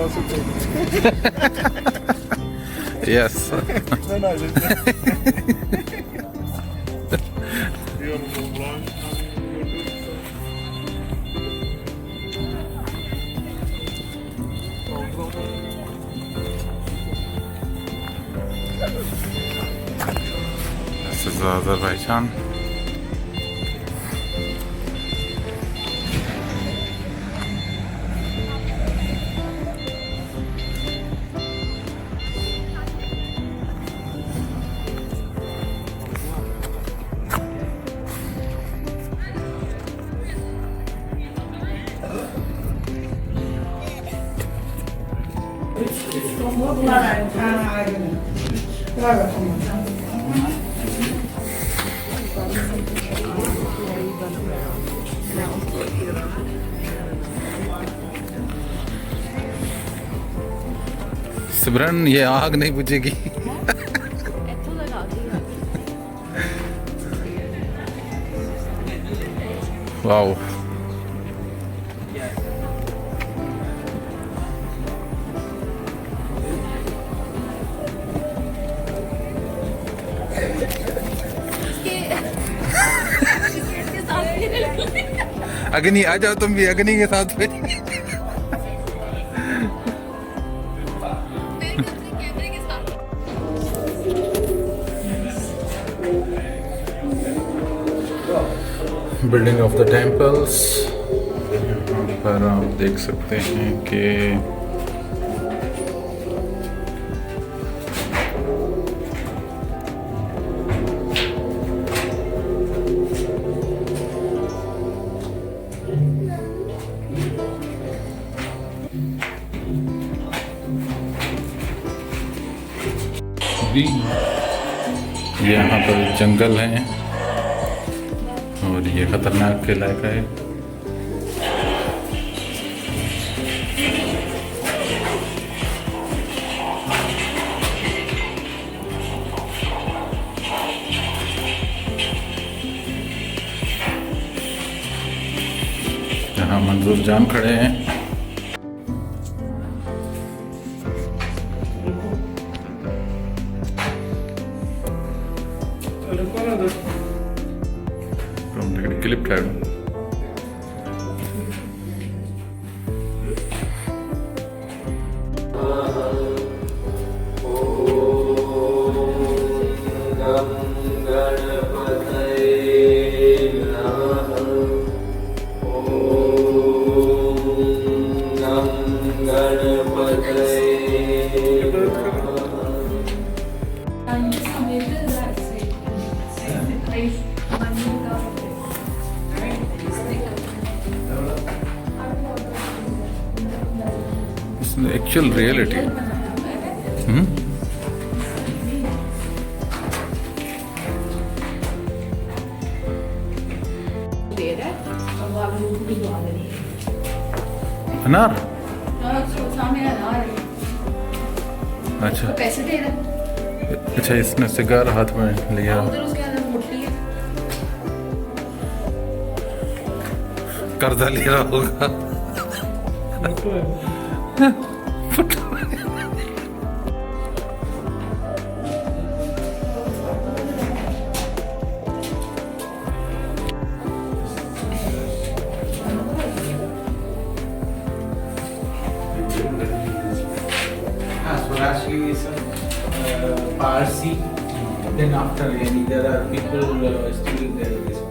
also take it. Yes. No, This is Azerbaijan. सिमरन ये आग नहीं बुझेगी. वाओ. अग्नि आ जाओ तुम भी अग्नि के साथ में. Building of the temples. यहाँ पर आप देख सकते हैं कि यहाँ पर जंगल हैं और ये खतरनाक इलाका है. यहाँ मंजूर जान खड़े हैं. क्लिप कर actual reality. अनार. अच्छा पैसे दे रहा. अच्छा इसने सिगार हाथ में लिया. कर्जा ले रहा होगा. Actually, it's Parsi. Then after there are people still there.